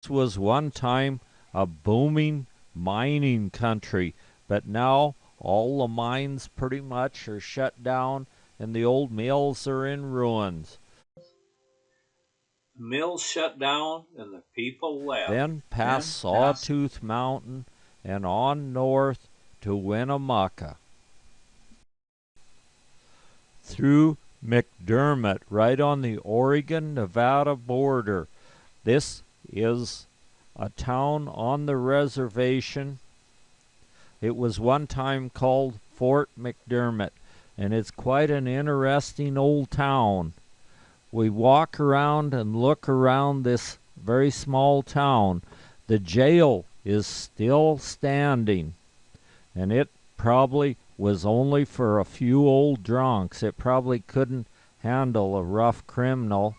was one time a booming mining country, but now all the mines pretty much are shut down and the old mills are in ruins. Mills shut down and the people left. Then past Sawtooth Mountain and on north to Winnemucca. Through Mcdermott, right on the Oregon-Nevada border. This is a town on the reservation. It was one time called Fort Mcdermott, and it's quite an interesting old town. We walk around and look around this very small town. The jail is still standing, and it probably was only for a few old drunks. It probably couldn't handle a rough criminal.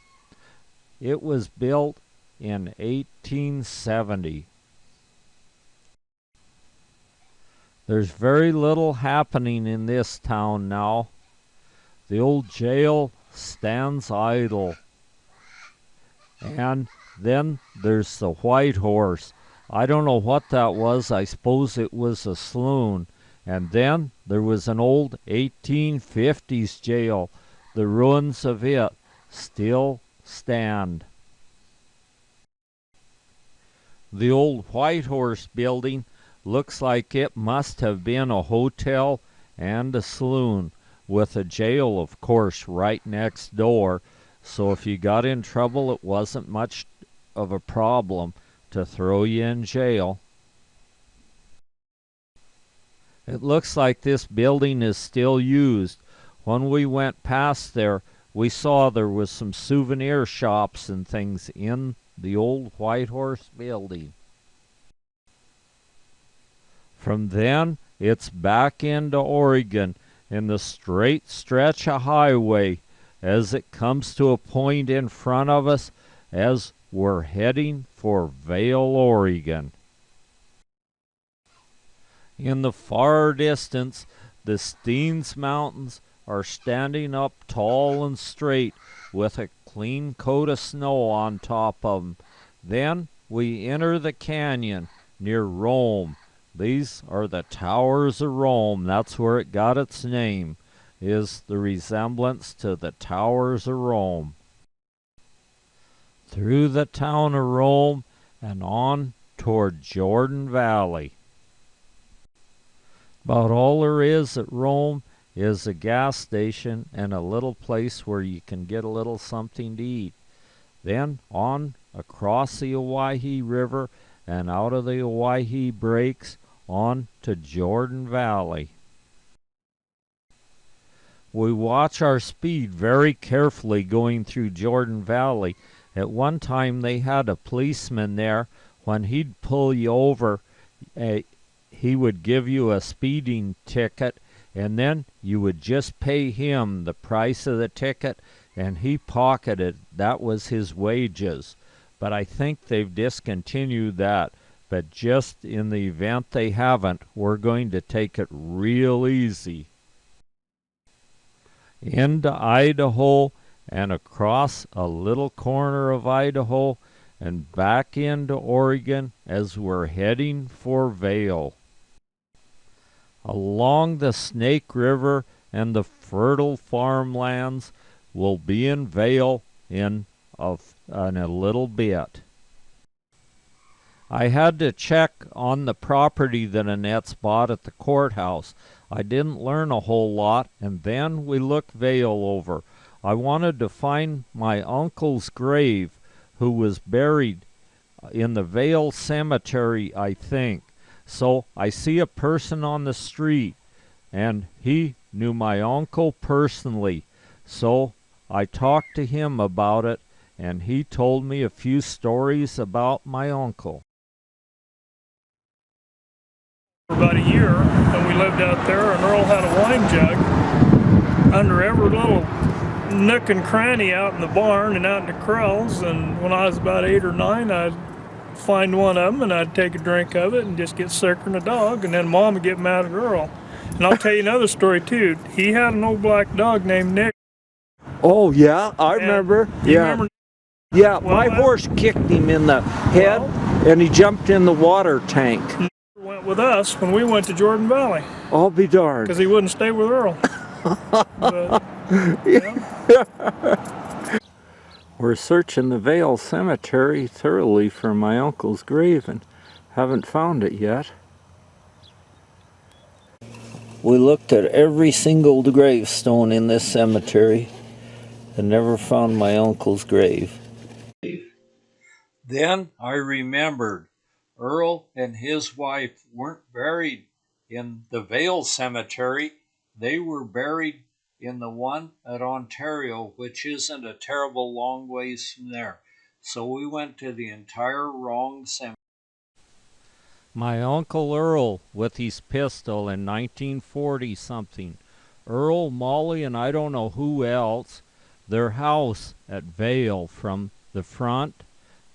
It was built in 1870. There's very little happening in this town now. The old jail stands idle. And then there's the White Horse. I don't know what that was. I suppose it was a saloon. And then there was an old 1850s jail. The ruins of it still stand. The old White Horse building looks like it must have been a hotel and a saloon, with a jail, of course, right next door. So if you got in trouble, it wasn't much of a problem to throw you in jail. It looks like this building is still used. When we went past there, we saw there was some souvenir shops and things in the old White Horse building. From then, it's back into Oregon in the straight stretch of highway as it comes to a point in front of us as we're heading for Vail, Oregon. In the far distance, the Steens Mountains are standing up tall and straight with a clean coat of snow on top of them. Then we enter the canyon near Rome. These are the Towers of Rome. That's where it got its name, is the resemblance to the Towers of Rome. Through the town of Rome and on toward Jordan Valley. About all there is at Rome is a gas station and a little place where you can get a little something to eat. Then on across the Owyhee River and out of the Owyhee Breaks on to Jordan Valley. We watch our speed very carefully going through Jordan Valley. At one time they had a policeman there. When he'd pull you over, he would give you a speeding ticket, and then you would just pay him the price of the ticket, and he pocketed. That was his wages. But I think they've discontinued that. But just in the event they haven't, we're going to take it real easy. Into Idaho and across a little corner of Idaho and back into Oregon as we're heading for Vail. Along the Snake River and the fertile farmlands, we'll be in Vail in a little bit. I had to check on the property that Annette's bought at the courthouse. I didn't learn a whole lot, and then we looked Vail over. I wanted to find my uncle's grave, who was buried in the Vail Cemetery, I think. So I see a person on the street, and he knew my uncle personally. So I talked to him about it, and he told me a few stories about my uncle. For about a year, and we lived out there, and Earl had a wine jug under every little nook and cranny out in the barn and out in the corrals. And when I was about 8 or 9, I'd find one of them and I'd take a drink of it and just get sicker than a dog, and then Mom would get mad at Earl. And I'll tell you another story too. He had an old black dog named Nick. Oh yeah, I remember. Yeah. Remember Yeah, Well, my horse kicked him in the head, and he jumped in the water tank. Went with us when we went to Jordan Valley I'll be darned. because he wouldn't stay with Earl. But, yeah. We're searching the Vale Cemetery thoroughly for my uncle's grave and haven't found it yet. We looked at every single gravestone in this cemetery and never found my uncle's grave. Then I remembered Earl and his wife weren't buried in the Vale Cemetery. They were buried in the one at Ontario, which isn't a terrible long ways from there. So we went to the entire wrong cemetery. My Uncle Earl with his pistol in 1940 something. Earl, Molly, and I don't know who else. Their house at Vale from the front.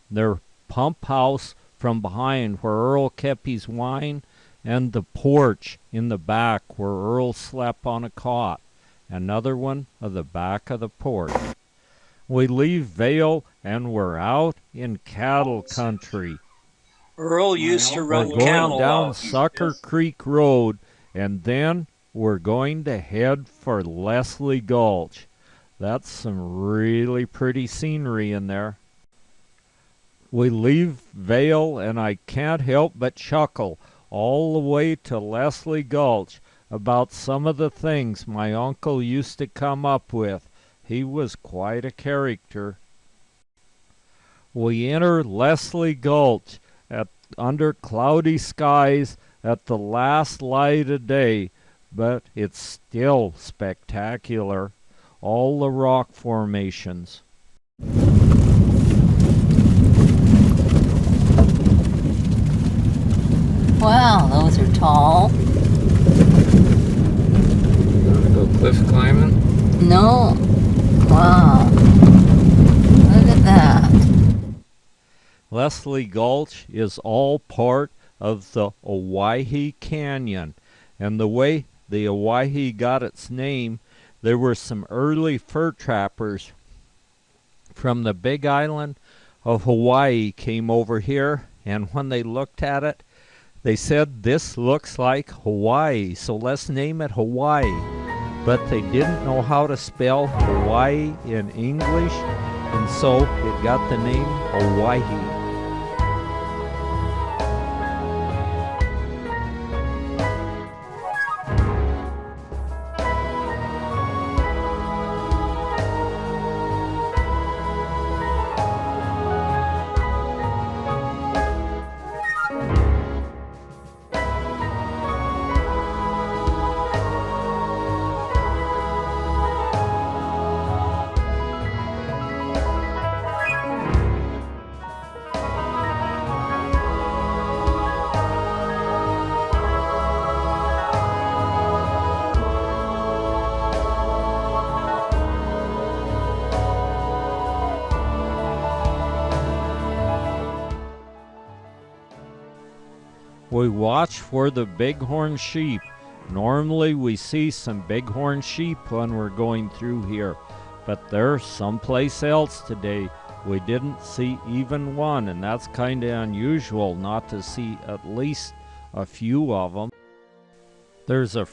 Their pump house from behind where Earl kept his wine. And the porch in the back where Earl slept on a cot. Another one of the back of the porch. We leave Vale and we're out in cattle country. Earl used to run We're going cattle down out. Sucker Creek Road, and then we're going to head for Leslie Gulch. That's some really pretty scenery in there. We leave Vale, and I can't help but chuckle all the way to Leslie Gulch about some of the things my uncle used to come up with. He was quite a character. We enter Leslie Gulch under cloudy skies at the last light of day, but it's still spectacular. All the rock formations. Wow, those are tall. You want to go cliff climbing? No. Wow. Look at that. Leslie Gulch is all part of the Owyhee Canyon, and the way the Owyhee got its name, there were some early fur trappers from the Big Island of Hawaii came over here, and when they looked at it, they said, "This looks like Hawaii, so let's name it Hawaii." But they didn't know how to spell Hawaii in English, and so it got the name Owyhee. We watch for the bighorn sheep. Normally we see some bighorn sheep when we're going through here, but they're someplace else today. We didn't see even one, and that's kind of unusual not to see at least a few of them. There's a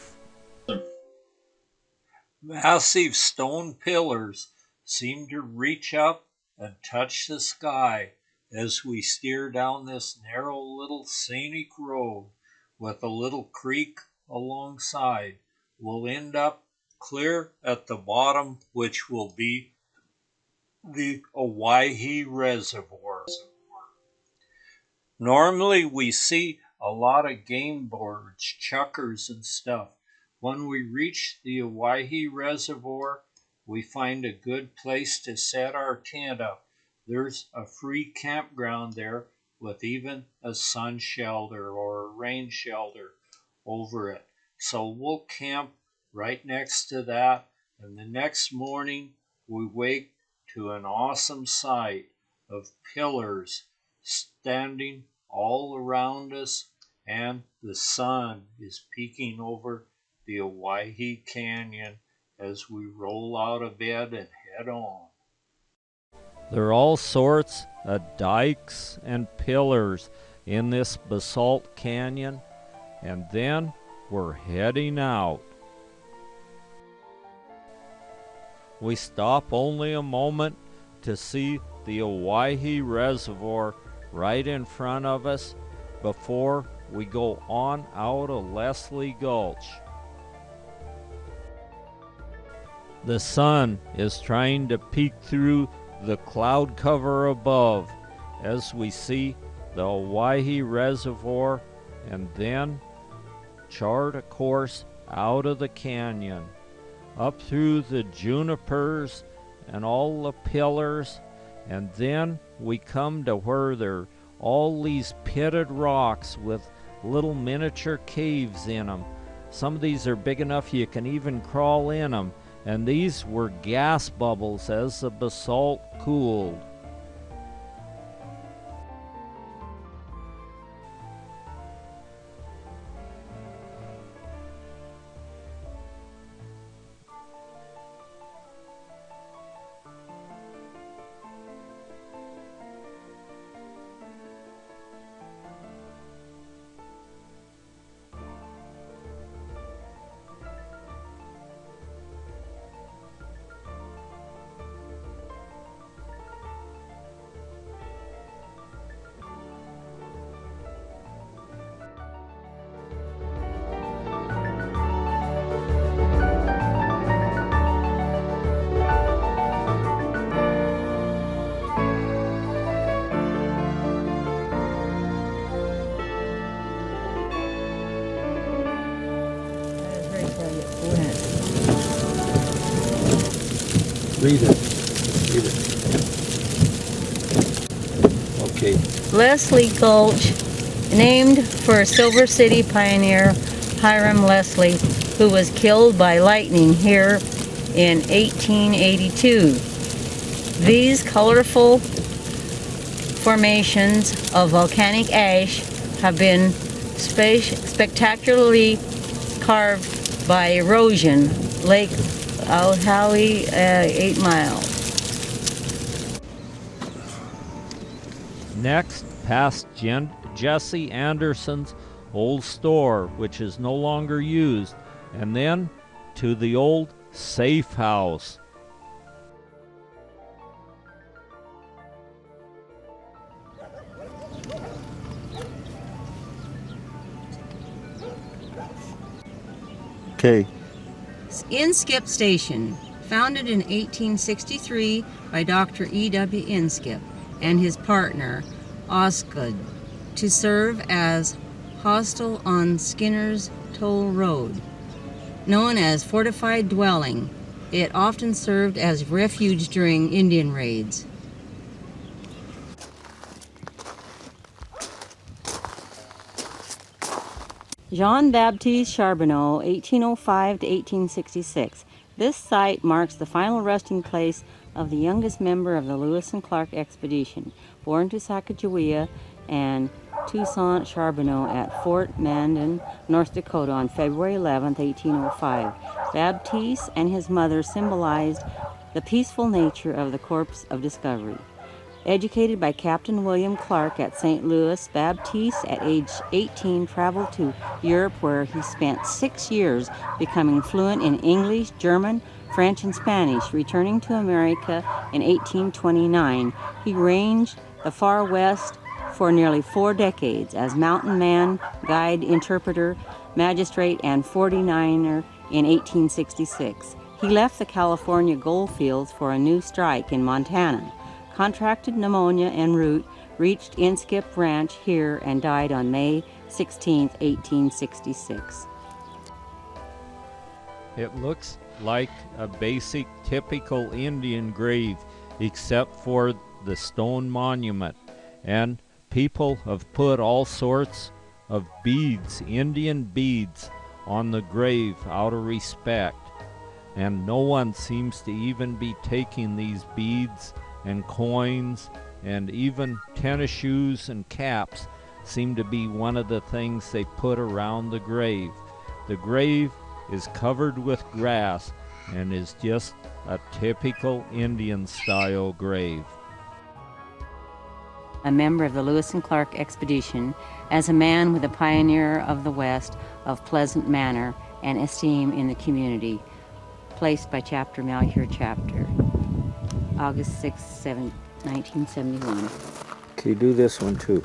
Massive stone pillars seem to reach up and touch the sky as we steer down this narrow little scenic road with a little creek alongside. We'll end up clear at the bottom, which will be the Owyhee Reservoir. Normally we see a lot of game birds, chukars and stuff. When we reach the Owyhee Reservoir, we find a good place to set our tent up. There's a free campground there with even a sun shelter or a rain shelter over it. So we'll camp right next to that, and the next morning we wake to an awesome sight of pillars standing all around us, and the sun is peeking over the Owyhee Canyon as we roll out of bed and head on. There are all sorts of dikes and pillars in this basalt canyon, and then we're heading out. We stop only a moment to see the Owyhee Reservoir right in front of us before we go on out of Leslie Gulch. The sun is trying to peek through the cloud cover above as we see the Owyhee Reservoir and then chart a course out of the canyon, up through the junipers and all the pillars, and then we come to where there are all these pitted rocks with little miniature caves in them. Some of these are big enough you can even crawl in them, and these were gas bubbles as the basalt cooled. Read it. Okay. Leslie Gulch, named for Silver City pioneer Hiram Leslie, who was killed by lightning here in 1882. These colorful formations of volcanic ash have been spectacularly carved by erosion. Lake Owyhee, 8 miles. Next, past Jesse Anderson's old store, which is no longer used, and then to the old safe house. Okay. Inskip Station, founded in 1863 by Dr. E.W. Inskip and his partner, Osgood, to serve as hostel on Skinner's Toll Road. Known as fortified dwelling, it often served as refuge during Indian raids. Jean-Baptiste Charbonneau, 1805 to 1866. This site marks the final resting place of the youngest member of the Lewis and Clark expedition, born to Sacagawea and Toussaint Charbonneau at Fort Mandan, North Dakota on February 11, 1805. Baptiste and his mother symbolized the peaceful nature of the Corps of Discovery. Educated by Captain William Clark at St. Louis, Baptiste at age 18 traveled to Europe, where he spent 6 years becoming fluent in English, German, French, and Spanish. Returning to America in 1829, he ranged the far west for nearly 4 decades as mountain man, guide, interpreter, magistrate, and 49er in 1866. He left the California gold fields for a new strike in Montana. Contracted pneumonia en route, reached Inskip Ranch here, and died on May 16, 1866. It looks like a basic typical Indian grave except for the stone monument, and people have put all sorts of beads, Indian beads, on the grave out of respect, and no one seems to even be taking these beads and coins, and even tennis shoes and caps seem to be one of the things they put around the grave. The grave is covered with grass and is just a typical Indian style grave. a member of the Lewis and Clark expedition, as a man with a pioneer of the West of pleasant manner and esteem in the community, placed by Chapter Malheur Chapter, August 6, 1971. Okay, do this one too.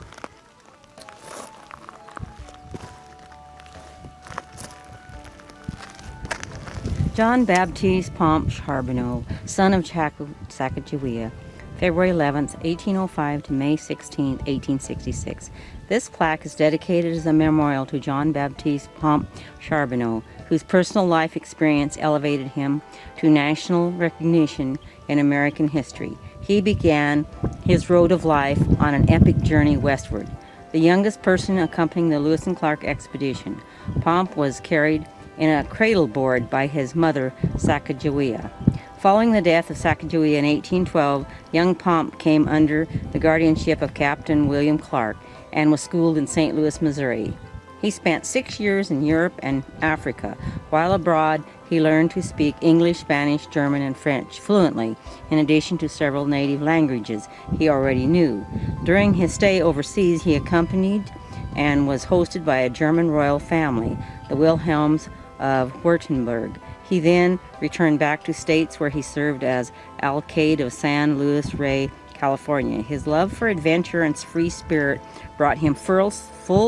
Jean-Baptiste Pompe Charbonneau, son of Sacagawea, February 11th, 1805 to May 16th, 1866. This plaque is dedicated as a memorial to Jean-Baptiste Pompe Charbonneau, whose personal life experience elevated him to national recognition in American history. He began his road of life on an epic journey westward. The youngest person accompanying the Lewis and Clark expedition, Pompe was carried in a cradle board by his mother, Sacagawea. Following the death of Sacagawea in 1812, young Pompe came under the guardianship of Captain William Clark and was schooled in St. Louis, Missouri. He spent 6 years in Europe and Africa. While abroad, he learned to speak English, Spanish, German, and French fluently, in addition to several native languages he already knew. During his stay overseas, he accompanied and was hosted by a German royal family, the Wilhelms of Württemberg. He then returned back to states where he served as alcalde of San Luis Rey, California. His love for adventure and free spirit brought him full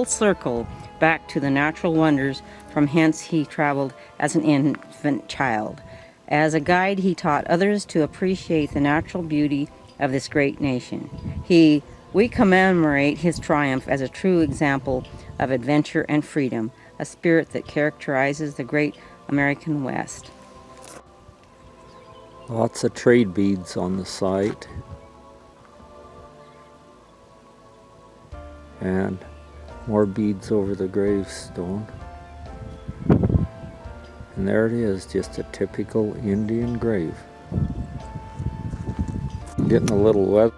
circle back to the natural wonders from hence he traveled as an infant child. As a guide, he taught others to appreciate the natural beauty of this great nation. We commemorate his triumph as a true example of adventure and freedom, a spirit that characterizes the great American West. Lots of trade beads on the site. And more beads over the gravestone. And there it is, just a typical Indian grave. Getting a little wet.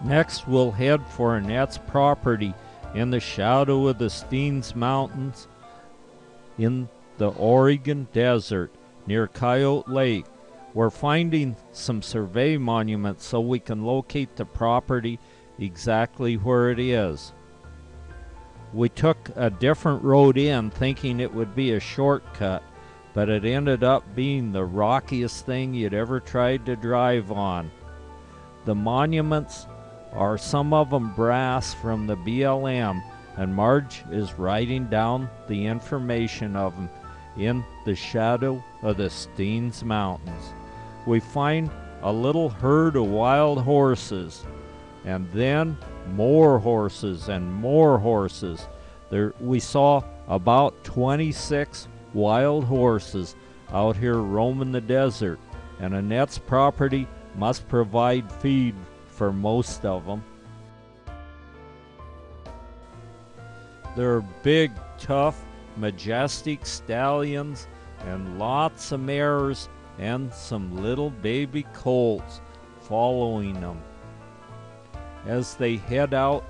Next, we'll head for Annette's property in the shadow of the Steens Mountains in the Oregon Desert near Coyote Lake. We're finding some survey monuments so we can locate the property exactly where it is. We took a different road in thinking it would be a shortcut, but it ended up being the rockiest thing you'd ever tried to drive on. The monuments are some of them brass from the BLM, and Marge is writing down the information of them in the shadow of the Steens Mountains. We find a little herd of wild horses, and then more horses and more horses. We saw about 26 wild horses out here roaming the desert, and Annette's property must provide feed for most of them. They're big, tough, majestic stallions and lots of mares and some little baby colts following them as they head out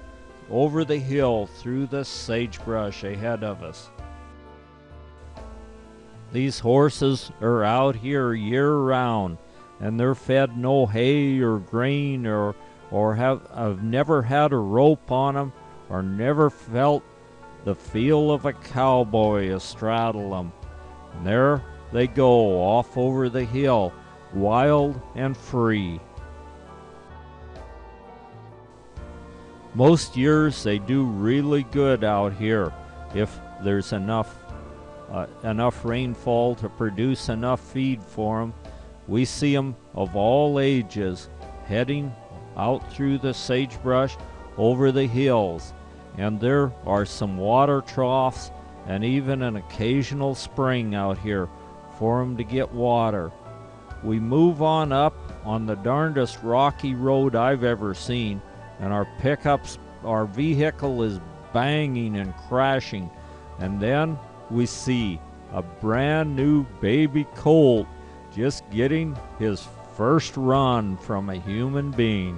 over the hill through the sagebrush ahead of us. These horses are out here year-round, and they're fed no hay or grain or have never had a rope on them or never felt the feel of a cowboy astraddle them. And there they go off over the hill, wild and free. Most years they do really good out here if there's enough rainfall to produce enough feed for them. We see them of all ages heading out through the sagebrush over the hills, and there are some water troughs and even an occasional spring out here for them to get water. We move on up on the darndest rocky road I've ever seen, and our vehicle is banging and crashing, and then we see a brand new baby colt just getting his first run from a human being.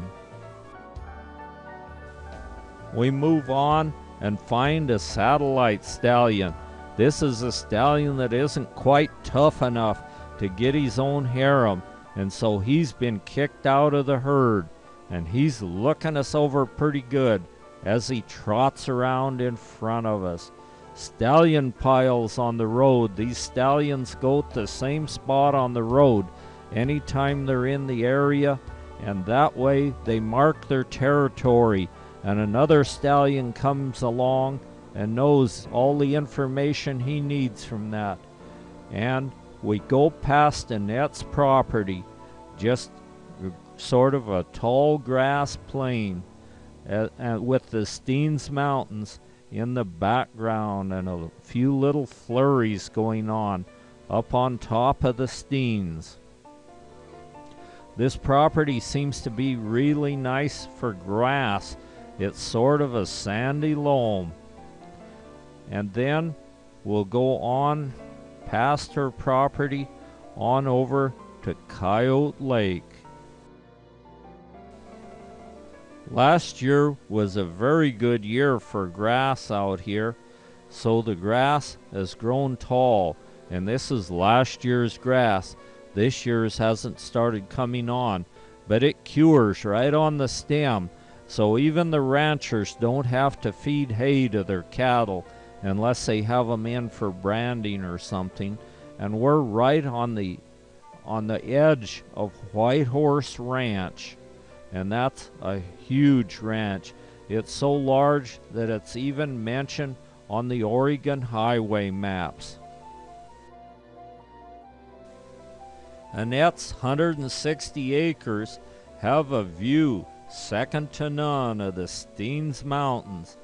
We move on and find a satellite stallion. This is a stallion that isn't quite tough enough to get his own harem, and so he's been kicked out of the herd, and he's looking us over pretty good as he trots around in front of us. Stallion piles on the road. These stallions go to the same spot on the road anytime they're in the area, and that way they mark their territory, and another stallion comes along and knows all the information he needs from that. And we go past Annette's property, just sort of a tall grass plain, with the Steens Mountains in the background and a few little flurries going on up on top of the Steens. This property seems to be really nice for grass. It's sort of a sandy loam. And then we'll go on past her property on over to Coyote Lake. Last year was a very good year for grass out here, so the grass has grown tall, and this is last year's grass. This year's hasn't started coming on, but it cures right on the stem, so even the ranchers don't have to feed hay to their cattle unless they have them in for branding or something. And we're right on the edge of White Horse Ranch, and that's a huge ranch. It's so large that it's even mentioned on the Oregon highway maps. Annette's 160 acres have a view second to none of the Steens Mountains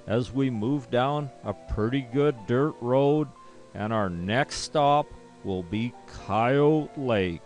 as we move down a pretty good dirt road, and our next stop will be Coyote Lake.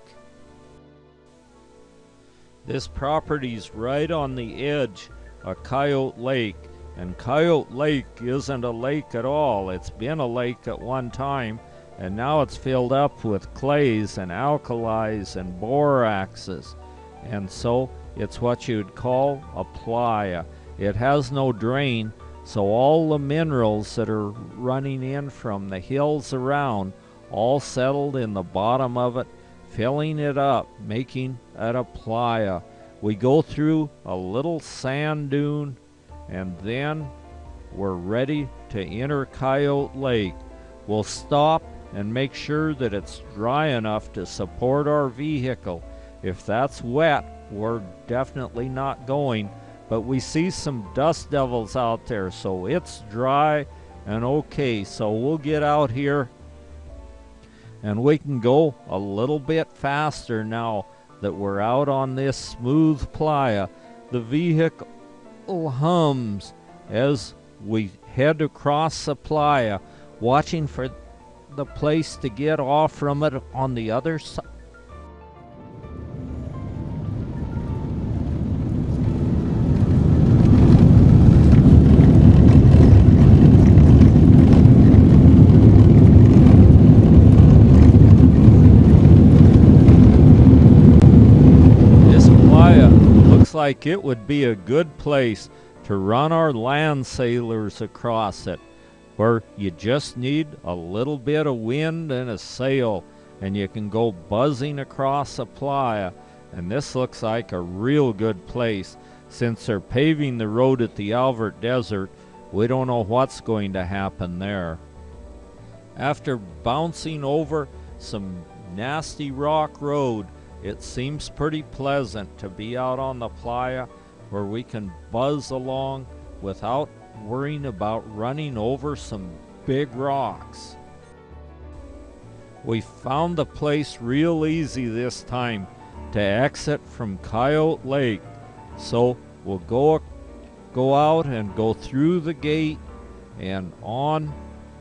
This property's right on the edge of Coyote Lake, and Coyote Lake isn't a lake at all. It's been a lake at one time, and now it's filled up with clays and alkalis and boraxes, and so it's what you'd call a playa. It has no drain, so all the minerals that are running in from the hills around all settled in the bottom of it, filling it up, making it a playa. We go through a little sand dune, and then we're ready to enter Coyote Lake. We'll stop and make sure that it's dry enough to support our vehicle. If that's wet, we're definitely not going, but we see some dust devils out there, so it's dry and okay. So we'll get out here and we can go a little bit faster now that we're out on this smooth playa. The vehicle hums as we head across the playa, watching for the place to get off from it on the other side. Like it would be a good place to run our land sailors across it, where you just need a little bit of wind and a sail and you can go buzzing across a playa. And this looks like a real good place. Since they're paving the road at the Alvert Desert, we don't know what's going to happen there. After bouncing over some nasty rock road, it seems pretty pleasant to be out on the playa where we can buzz along without worrying about running over some big rocks. We found the place real easy this time to exit from Coyote Lake, so we'll go out and go through the gate and on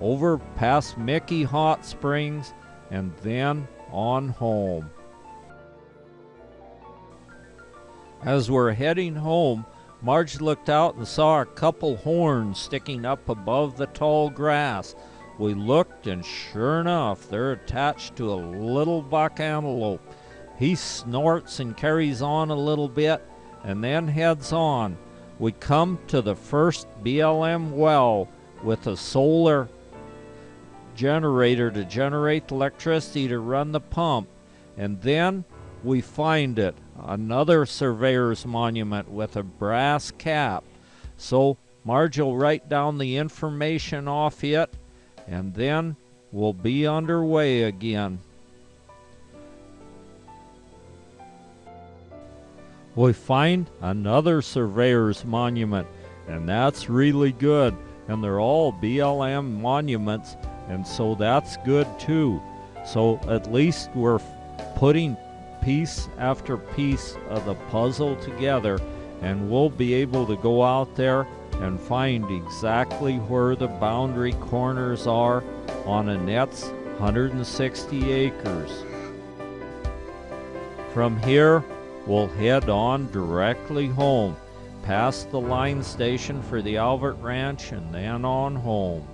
over past Mickey Hot Springs and then on home. As we're heading home, Marge looked out and saw a couple horns sticking up above the tall grass. We looked, and sure enough, they're attached to a little buck antelope. He snorts and carries on a little bit and then heads on. We come to the first BLM well with a solar generator to generate electricity to run the pump, and then we find it, another surveyor's monument with a brass cap. So Marge will write down the information off it, and then we'll be underway again. We find another surveyor's monument, and that's really good, and they're all BLM monuments, and so that's good too. So at least we're putting piece after piece of the puzzle together, and we'll be able to go out there and find exactly where the boundary corners are on Annette's 160 acres. From here, we'll head on directly home, past the line station for the Albert Ranch, and then on home.